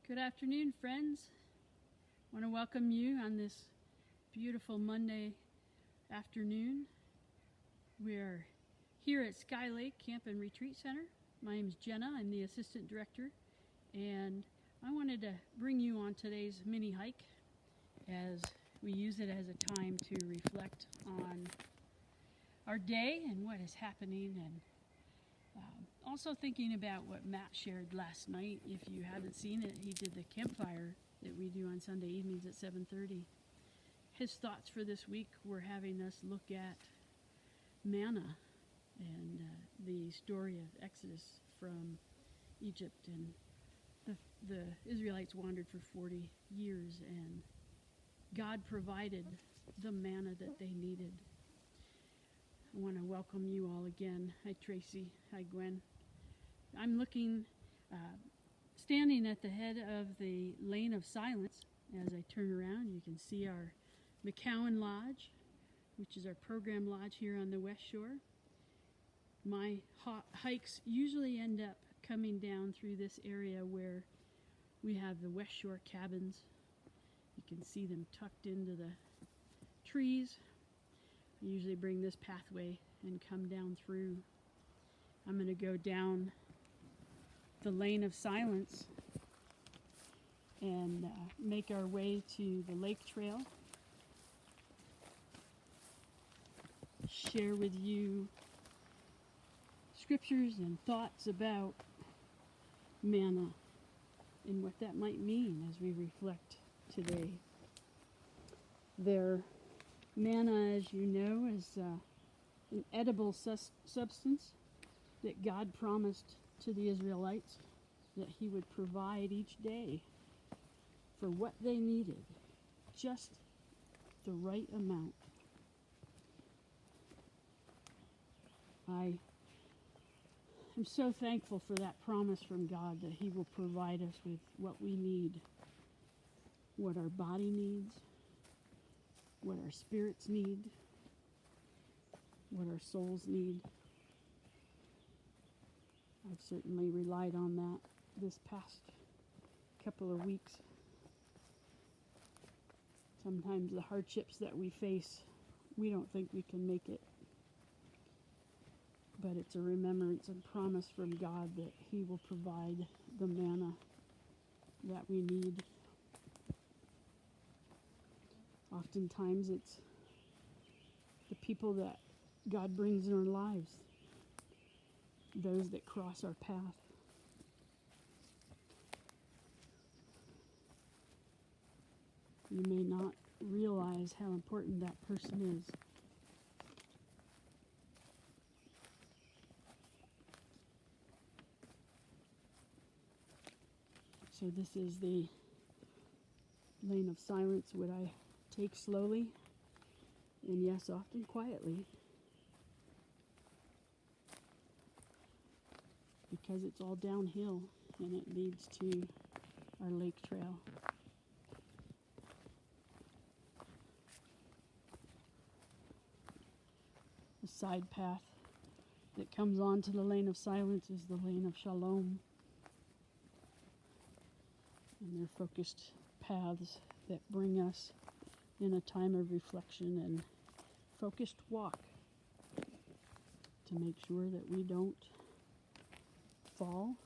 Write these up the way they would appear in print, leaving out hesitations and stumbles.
Good afternoon, friends. I want to welcome you on this beautiful Monday afternoon. We're here at Sky Lake Camp and Retreat Center. My name is Jenna. I'm the assistant director, and I wanted to bring you on today's mini hike as we use it as a time to reflect on our day and what is happening, and also thinking about what Matt shared last night. If you haven't seen it, he did the campfire that we do on Sunday evenings at 7:30. His thoughts for this week were having us look at manna and the story of Exodus from Egypt, and the Israelites wandered for 40 years, and God provided the manna that they needed. I want to welcome you all again. Hi, Tracy. Hi, Gwen. I'm standing at the head of the Lane of Silence. As I turn around, you can see our McCowan Lodge, which is our program lodge here on the West Shore. My hikes usually end up coming down through this area where we have the West Shore cabins. You can see them tucked into the trees. I usually bring this pathway and come down through. I'm going to go down the Lane of Silence and make our way to the lake trail. Share with you scriptures and thoughts about manna and what that might mean as we reflect today. Manna, as you know, is an edible substance that God promised to the Israelites that he would provide each day for what they needed, just the right amount. I am so thankful for that promise from God that he will provide us with what we need, what our body needs, what our spirits need, what our souls need. I've certainly relied on that this past couple of weeks. Sometimes the hardships that we face, we don't think we can make it. But it's a remembrance and promise from God that he will provide the manna that we need. Oftentimes it's the people that God brings in our lives, those that cross our path. You may not realize how important that person is. So this is the Lane of Silence, what I take slowly, and yes, often quietly, because it's all downhill and it leads to our lake trail. The side path that comes onto the Lane of Silence is the Lane of Shalom, and they're focused paths that bring us in a time of reflection and focused walk to make sure that we don't fall.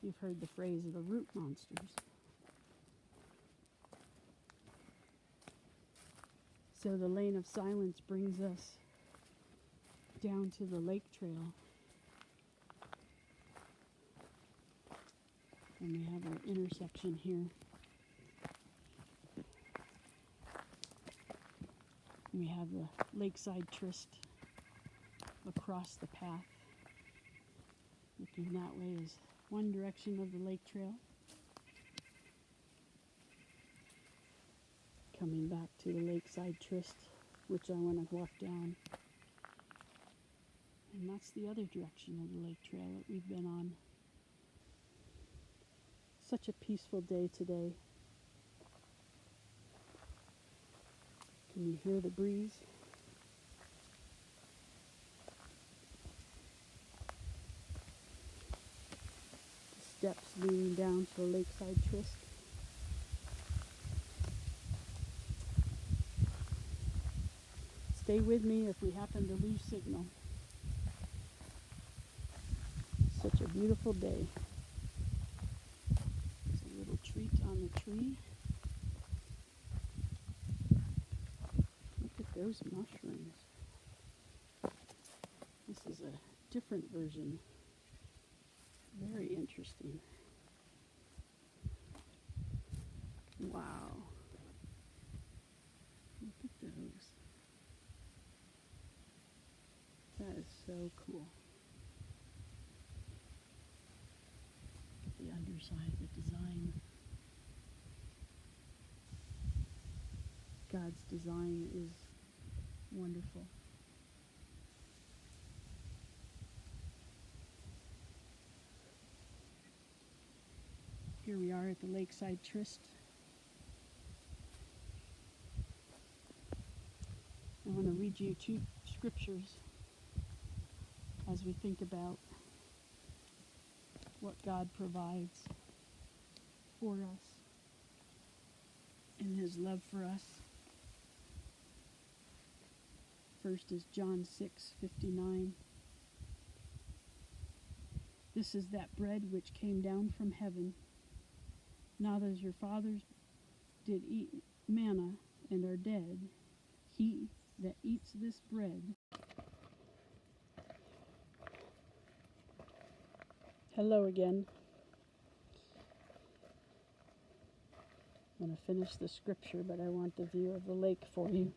You've heard the phrase of the root monsters. So the Lane of Silence brings us down to the lake trail. And we have our intersection here. We have the Lakeside Tryst across the path. Looking that way is one direction of the lake trail. Coming back to the Lakeside Tryst, which I want to walk down. And that's the other direction of the lake trail that we've been on. Such a peaceful day today. Can you hear the breeze? steps leading down to the Lakeside Tryst. Stay with me if we happen to lose signal. Such a beautiful day. There's a little treat on the tree. Look at those mushrooms. This is a different version. Very interesting. Wow. Look at those. That is so cool. Look at the underside, the design. God's design is wonderful. Here we are at the Lakeside Tryst. I want to read you 2 scriptures as we think about what God provides for us and His love for us. First is John 6:59. This is that bread which came down from heaven, not as your fathers did eat manna and are dead. He that eats this bread. Hello again. I'm going to finish the scripture, but I want the view of the lake for you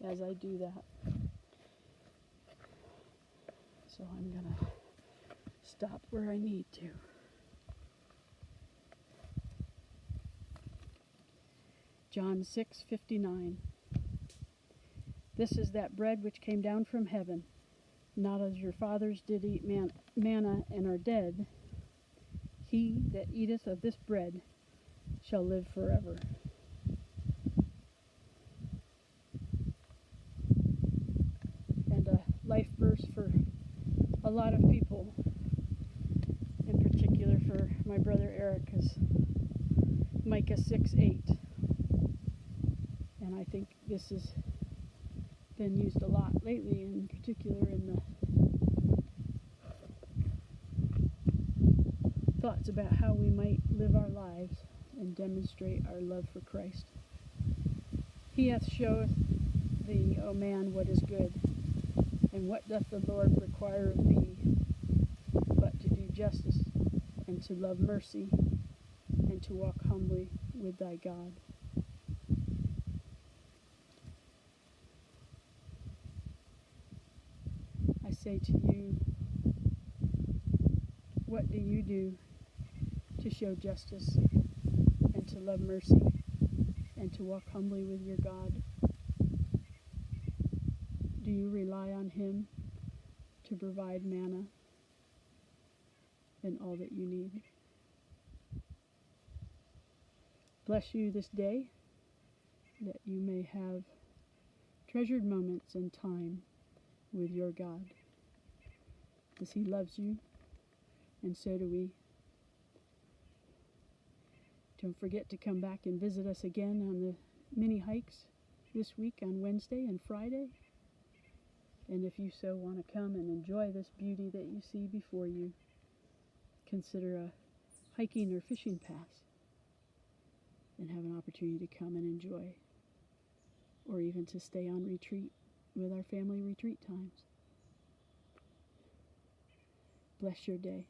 as I do that. So I'm going to stop where I need to. John 6:59. This is that bread which came down from heaven, not as your fathers did eat manna and are dead. He that eateth of this bread shall live forever. And a life verse for a lot of people, in particular for my brother Eric, is Micah 6:8. And I think this has been used a lot lately, in particular in the thoughts about how we might live our lives and demonstrate our love for Christ. He hath showeth thee, O man, what is good, and what doth the Lord require of thee, but to do justice, and to love mercy, and to walk humbly with thy God. I say to you, what do you do to show justice and to love mercy and to walk humbly with your God? Do you rely on Him to provide manna and all that you need? Bless you this day, that you may have treasured moments and time with your God, as He loves you, and so do we. Don't forget to come back and visit us again on the mini hikes this week on Wednesday and Friday. And if you so want to come and enjoy this beauty that you see before you, consider a hiking or fishing pass and have an opportunity to come and enjoy, or even to stay on retreat with our family retreat times. Bless your day.